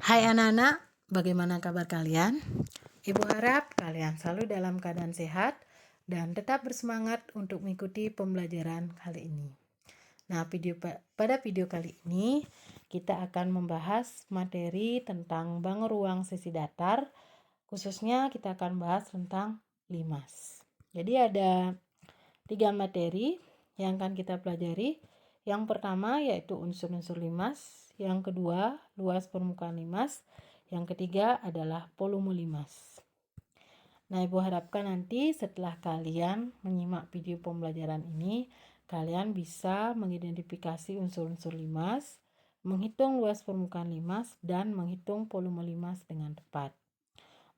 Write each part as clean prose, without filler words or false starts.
Hai anak-anak, bagaimana kabar kalian? Ibu harap kalian selalu dalam keadaan sehat dan tetap bersemangat untuk mengikuti pembelajaran kali ini. Nah, pada video kali ini kita akan membahas materi tentang bangun ruang sisi datar. Khususnya kita akan bahas tentang limas. Jadi ada 3 materi yang akan kita pelajari. Yang pertama yaitu unsur-unsur limas, yang kedua luas permukaan limas, yang ketiga adalah volume limas. Nah, Ibu harapkan nanti setelah kalian menyimak video pembelajaran ini, kalian bisa mengidentifikasi unsur-unsur limas, menghitung luas permukaan limas, dan menghitung volume limas dengan tepat.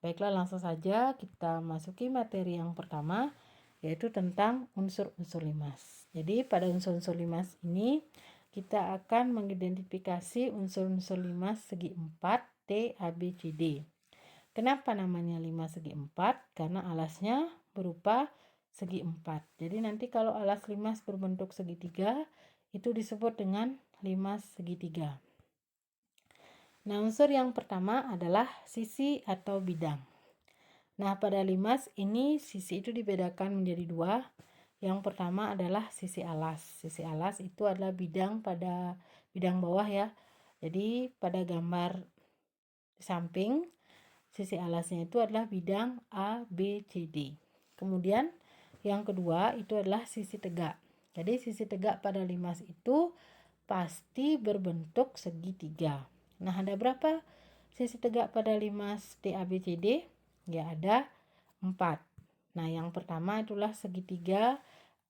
Baiklah, langsung saja kita masuki materi yang pertama, yaitu tentang unsur-unsur limas. Jadi pada unsur-unsur limas ini kita akan mengidentifikasi unsur-unsur limas segi 4 T, A, B, C, D. Kenapa namanya limas segi 4? Karena alasnya berupa segi 4. Jadi nanti kalau alas limas berbentuk segitiga itu disebut dengan limas segitiga. Nah, unsur yang pertama adalah sisi atau bidang. Nah, pada limas ini sisi itu dibedakan menjadi 2. Yang pertama adalah sisi alas. Sisi alas itu adalah bidang bawah ya. Jadi pada gambar samping, sisi alasnya itu adalah bidang A, B, C, D. Kemudian yang kedua itu adalah sisi tegak. Jadi sisi tegak pada limas itu pasti berbentuk segitiga. Nah, ada berapa sisi tegak pada limas DABCD? Ya, ada 4. Nah, yang pertama itulah segitiga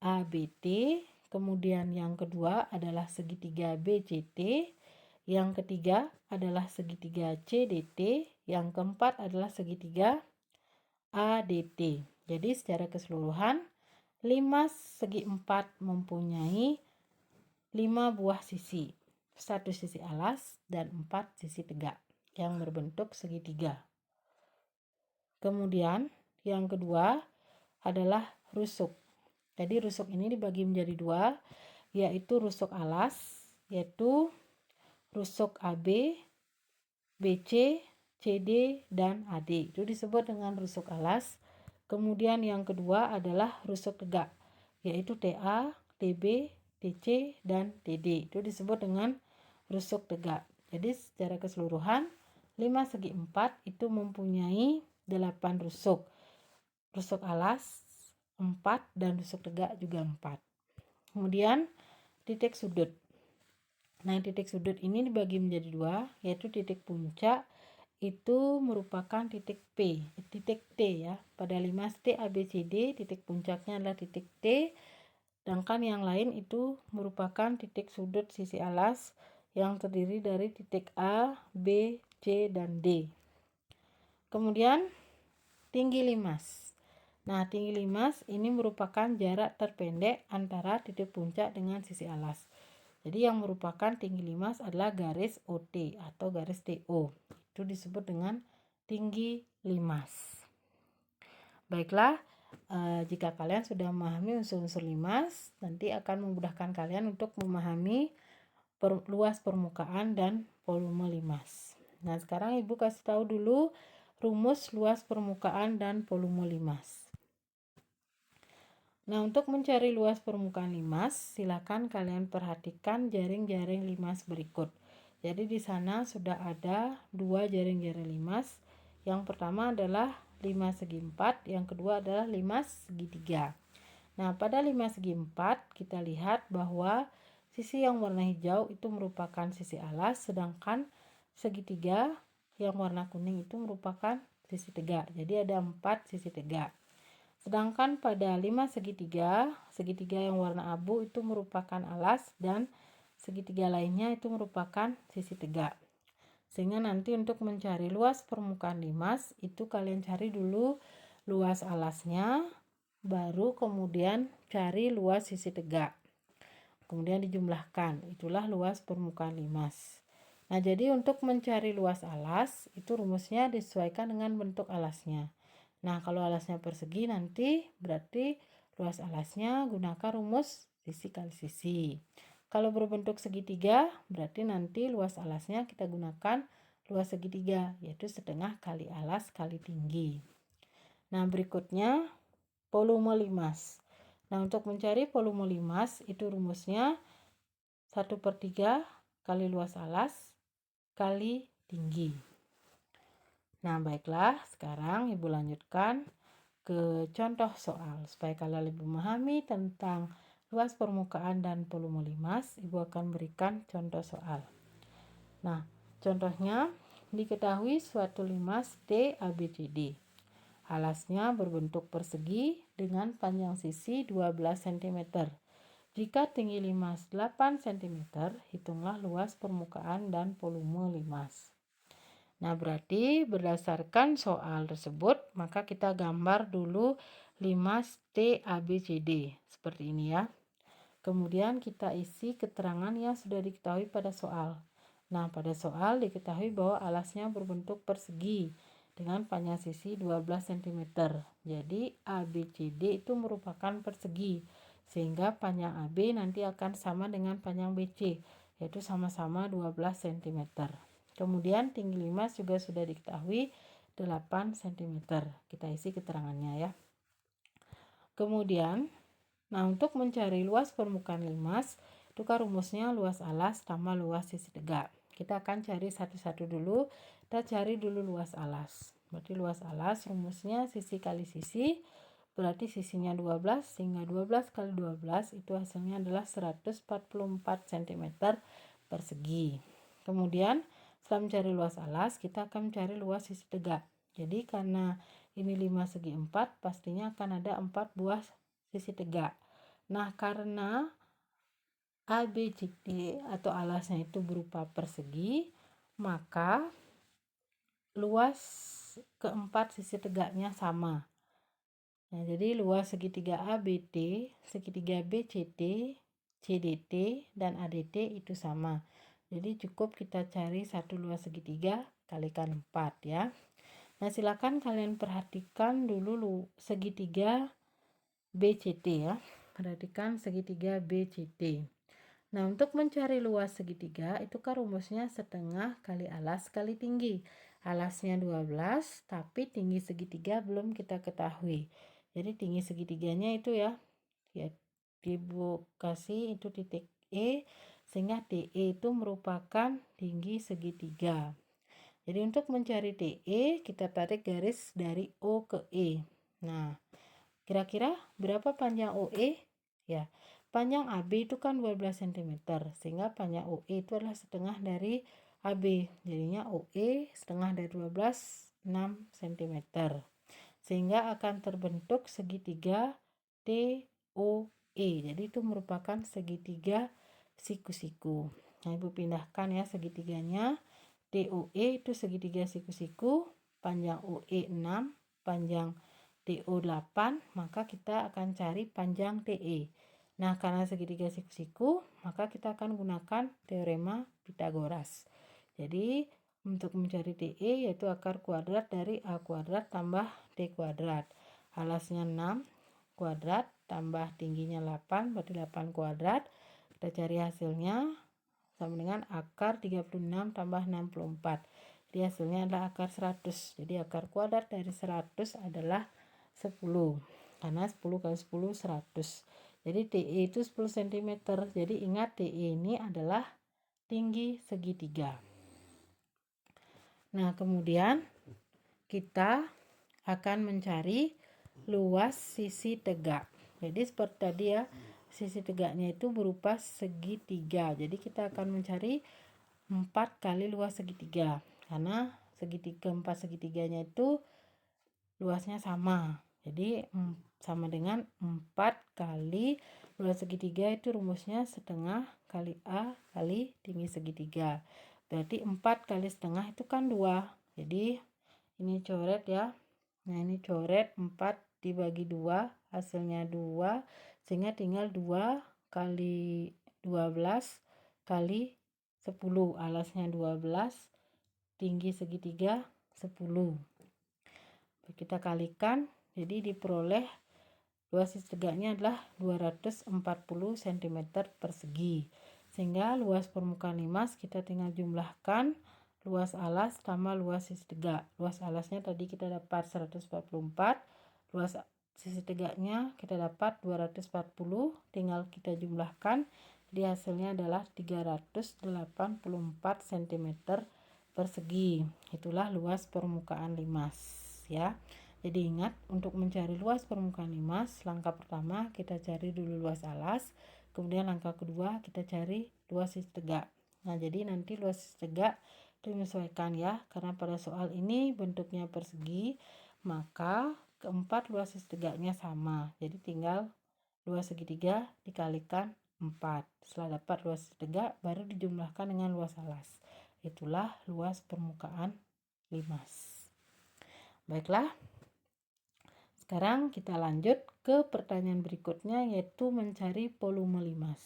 ABT, kemudian yang kedua adalah segitiga BCT, yang ketiga adalah segitiga CDT, yang keempat adalah segitiga ADT. Jadi secara keseluruhan limas segi 4 mempunyai 5 buah sisi, 1 sisi alas dan 4 sisi tegak yang berbentuk segitiga. Kemudian yang kedua adalah rusuk. Jadi rusuk ini dibagi menjadi 2, yaitu rusuk alas, yaitu rusuk AB, BC, CD, dan AD. Itu disebut dengan rusuk alas. Kemudian yang kedua adalah rusuk tegak, yaitu TA, TB, TC, dan TD. Itu disebut dengan rusuk tegak. Jadi secara keseluruhan limas segi 4 itu mempunyai 8 rusuk. Rusuk alas 4 dan rusuk tegak juga 4. Kemudian titik sudut. Nah, titik sudut ini dibagi menjadi 2, yaitu titik puncak itu merupakan titik P, titik T ya. Pada limas T ABCD titik puncaknya adalah titik T, sedangkan yang lain itu merupakan titik sudut sisi alas yang terdiri dari titik A, B, C, dan D. Kemudian tinggi limas. Nah, tinggi limas ini merupakan jarak terpendek antara titik puncak dengan sisi alas. Jadi yang merupakan tinggi limas adalah garis OT atau garis TO. Itu disebut dengan tinggi limas. Baiklah, jika kalian sudah memahami unsur-unsur limas, nanti akan memudahkan kalian untuk memahami luas permukaan dan volume limas. Nah, sekarang Ibu kasih tahu dulu rumus luas permukaan dan volume limas. Nah, untuk mencari luas permukaan limas, silakan kalian perhatikan jaring-jaring limas berikut. Jadi di sana sudah ada 2 jaring-jaring limas. Yang pertama adalah limas segi 4, yang kedua adalah limas segitiga. Nah, pada limas segi 4 kita lihat bahwa sisi yang warna hijau itu merupakan sisi alas, sedangkan segitiga yang warna kuning itu merupakan sisi tegak. Jadi ada 4 sisi tegak. Sedangkan pada limas segitiga, segitiga yang warna abu itu merupakan alas dan segitiga lainnya itu merupakan sisi tegak. Sehingga nanti untuk mencari luas permukaan limas itu kalian cari dulu luas alasnya, baru kemudian cari luas sisi tegak. Kemudian dijumlahkan, itulah luas permukaan limas. Nah, jadi untuk mencari luas alas itu rumusnya disesuaikan dengan bentuk alasnya. Nah, kalau alasnya persegi nanti berarti luas alasnya gunakan rumus sisi kali sisi. Kalau berbentuk segitiga berarti nanti luas alasnya kita gunakan luas segitiga, yaitu setengah kali alas kali tinggi. Nah, berikutnya volume limas. Nah, untuk mencari volume limas itu rumusnya 1/3 kali luas alas kali tinggi. Nah, baiklah, sekarang Ibu lanjutkan ke contoh soal. Supaya kalian lebih memahami tentang luas permukaan dan volume limas, Ibu akan berikan contoh soal. Nah, contohnya diketahui suatu limas D ABCD. Alasnya berbentuk persegi dengan panjang sisi 12 cm. Jika tinggi limas 8 cm, hitunglah luas permukaan dan volume limas. Nah, berarti berdasarkan soal tersebut, maka kita gambar dulu limas D ABCD seperti ini ya. Kemudian kita isi keterangan yang sudah diketahui pada soal. Nah, pada soal diketahui bahwa alasnya berbentuk persegi dengan panjang sisi 12 cm. Jadi ABCD itu merupakan persegi, sehingga panjang AB nanti akan sama dengan panjang BC, yaitu sama-sama 12 cm. Kemudian tinggi limas juga sudah diketahui 8 cm. Kita isi keterangannya ya. Kemudian, nah untuk mencari luas permukaan limas, itu kan rumusnya luas alas tambah luas sisi tegak. Kita akan cari satu-satu dulu. Kita cari dulu luas alas. Berarti luas alas rumusnya sisi kali sisi. Berarti sisinya 12, sehingga 12 kali 12 itu hasilnya adalah 144 cm persegi. Kemudian setelah mencari luas alas, kita akan mencari luas sisi tegak. Jadi karena ini 5 segi 4, pastinya akan ada 4 buah sisi tegak. Nah, karena ABCD atau alasnya itu berupa persegi, maka luas keempat sisi tegaknya sama. Nah, jadi luas segitiga ABT, segitiga BCT, CDT, dan ADT itu sama. Jadi cukup kita cari satu luas segitiga kalikan 4 ya. Nah, silakan kalian perhatikan dulu segitiga BCT ya. Perhatikan segitiga BCT. Nah, untuk mencari luas segitiga itu kan rumusnya setengah kali alas kali tinggi. Alasnya 12, tapi tinggi segitiga belum kita ketahui. Jadi tinggi segitiganya itu ya Ibu kasih itu titik E, sehingga TE itu merupakan tinggi segitiga. Jadi untuk mencari TE, kita tarik garis dari O ke E. Nah, kira-kira berapa panjang OE? Ya, panjang AB itu kan 12 cm, sehingga panjang OE itu adalah setengah dari AB. Jadinya OE setengah dari 12, 6 cm. Sehingga akan terbentuk segitiga DOE. Jadi itu merupakan segitiga siku-siku. Nah, Ibu pindahkan ya segitiganya. DOE itu segitiga siku-siku, panjang OE 6, panjang DO 8, maka kita akan cari panjang TE. Nah, karena segitiga siku-siku, maka kita akan gunakan teorema Pythagoras. Jadi, untuk mencari TE yaitu akar kuadrat dari A kuadrat tambah D kuadrat. Alasnya 6 kuadrat tambah tingginya 8, berarti 8 kuadrat. Kita cari hasilnya sama dengan akar 36 tambah 64. Jadi hasilnya adalah akar 100. Jadi akar kuadrat dari 100 adalah 10. Karena 10 kali 10 100. Jadi TE itu 10 cm. Jadi ingat TE ini adalah tinggi segitiga. Nah, kemudian kita akan mencari luas sisi tegak. Jadi seperti tadi ya, sisi tegaknya itu berupa segitiga. Jadi kita akan mencari 4 kali luas segitiga. Karena segitiga 4 segitiganya itu luasnya sama. Jadi sama dengan 4 kali luas segitiga itu rumusnya setengah kali A kali tinggi segitiga. Berarti 4 kali setengah itu kan 2. Jadi ini coret ya. Nah, ini coret 4 dibagi 2, hasilnya 2, sehingga tinggal 2 kali 12 kali 10. Alasnya 12, tinggi segitiga 10. Kita kalikan, jadi diperoleh luas sisi tegaknya adalah 240 cm persegi. Sehingga luas permukaan limas kita tinggal jumlahkan luas alas tambah luas sisi tegak. Luas alasnya tadi kita dapat 144, luas sisi tegaknya kita dapat 240, tinggal kita jumlahkan. Jadi hasilnya adalah 384 cm persegi. Itulah luas permukaan limas ya. Jadi ingat, untuk mencari luas permukaan limas, langkah pertama kita cari dulu luas alas, kemudian langkah kedua kita cari luas sisi tegak. Nah, jadi nanti luas sisi tegak menyesuaikan ya, karena pada soal ini bentuknya persegi, maka keempat luas sisi tegaknya sama. Jadi tinggal luas segitiga dikalikan 4. Setelah dapat luas sisi tegak, baru dijumlahkan dengan luas alas. Itulah luas permukaan limas. Baiklah, sekarang kita lanjut ke pertanyaan berikutnya, yaitu mencari volume limas.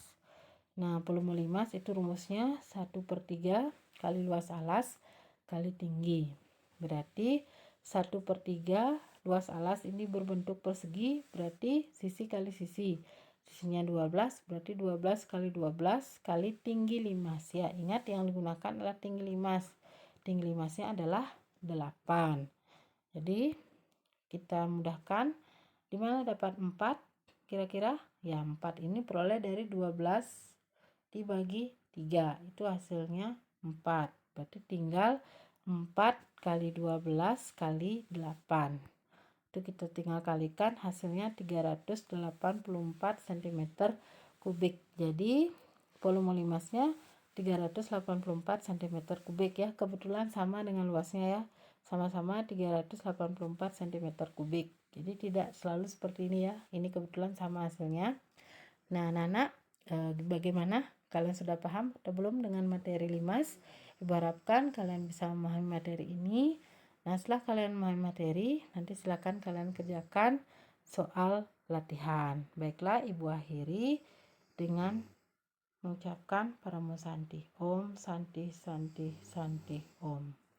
Nah, volume limas itu rumusnya 1/3 kali luas alas kali tinggi. Berarti 1/3 luas alas ini berbentuk persegi, berarti sisi kali sisi. Sisinya 12, berarti 12 kali 12 kali tinggi limas. Ya, ingat yang digunakan adalah tinggi limas. Tinggi limasnya adalah 8. Jadi kita mudahkan, di mana dapat 4 kira-kira? Ya, 4 ini peroleh dari 12 dibagi 3, itu hasilnya 4. Berarti tinggal 4 kali 12 kali 8. Itu kita tinggal kalikan, hasilnya 384 cm kubik. Jadi volume limasnya 384 cm kubik ya. Kebetulan sama dengan luasnya ya. Sama-sama 384 cm kubik. Jadi tidak selalu seperti ini ya. Ini kebetulan sama hasilnya. Nah, anak-anak, bagaimana? Kalian sudah paham atau belum dengan materi limas? Ibu harapkan kalian bisa memahami materi ini. Nah, setelah kalian memahami materi, nanti silakan kalian kerjakan soal latihan. Baiklah, Ibu akhiri dengan mengucapkan Paramo Santi. Om Santi Santi Santi Om.